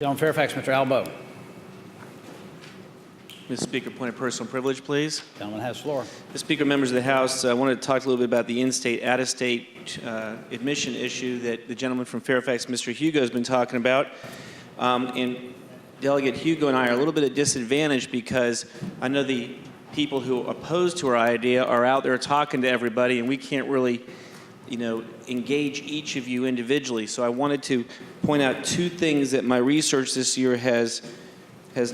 R-Fairfax, Mr. Albo. Mr. Speaker, point of personal privilege, please. Gentleman has the floor. Mr. Speaker, members of the House, I wanted to talk a little bit about the in-state, out-of-state admission issue that the gentleman from Fairfax, Mr. Hugo, has been talking about. And Delegate Hugo and I are a little bit at disadvantage because I know the people who are opposed to our idea are out there talking to everybody, and we can't really, engage each of you individually. So I wanted to point out two things that my research this year has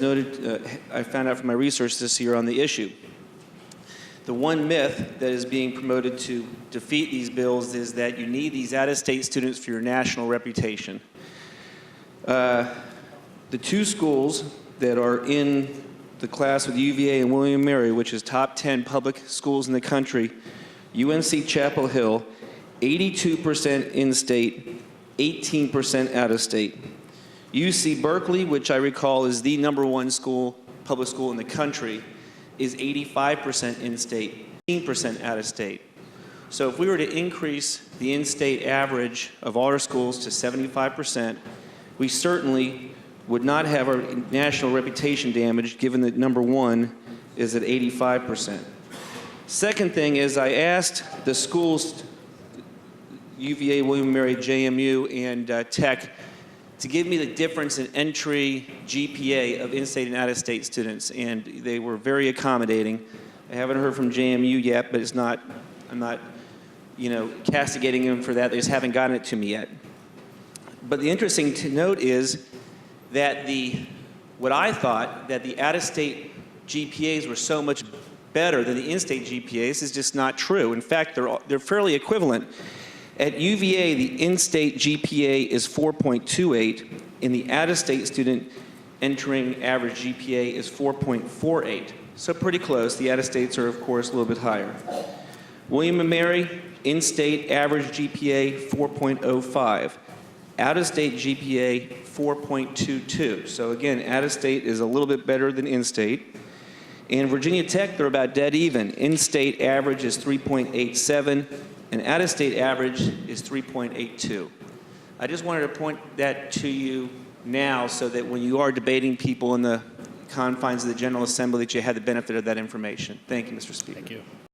noted, I found out from my research this year on the issue. The one myth that is being promoted to defeat these bills is that you need these out-of-state students for your national reputation. The two schools that are in the class with UVA and William & Mary, which is top 10 public schools in the country, UNC Chapel Hill, 82% in-state, 18% out-of-state. UC Berkeley, which I recall is the #1 public school in the country, is 85% in-state, 18% out-of-state. So if we were to increase the in-state average of all our schools to 75%, we certainly would not have our national reputation damaged, given that #1 is at 85%. Second thing is I asked the schools, UVA, William & Mary, JMU, and Tech, to give me the difference in entry GPA of in-state and out-of-state students, and they were very accommodating. I haven't heard from JMU yet, but I'm not, castigating them for that. They just haven't gotten it to me yet. But the interesting to note is that what I thought that the out-of-state GPAs were so much better than the in-state GPAs is just not true. In fact, they're fairly equivalent. At UVA, the in-state GPA is 4.28, and the out-of-state student entering average GPA is 4.48. So pretty close. The out-of-states are, of course, a little bit higher. William & Mary, in-state average GPA 4.05. Out-of-state GPA 4.22. So again, out-of-state is a little bit better than in-state. In Virginia Tech, they're about dead even. In-state average is 3.87. And out-of-state average is 3.82. I just wanted to point that to you now so that when you are debating people in the confines of the General Assembly that you had the benefit of that information. Thank you, Mr. Speaker. Thank you.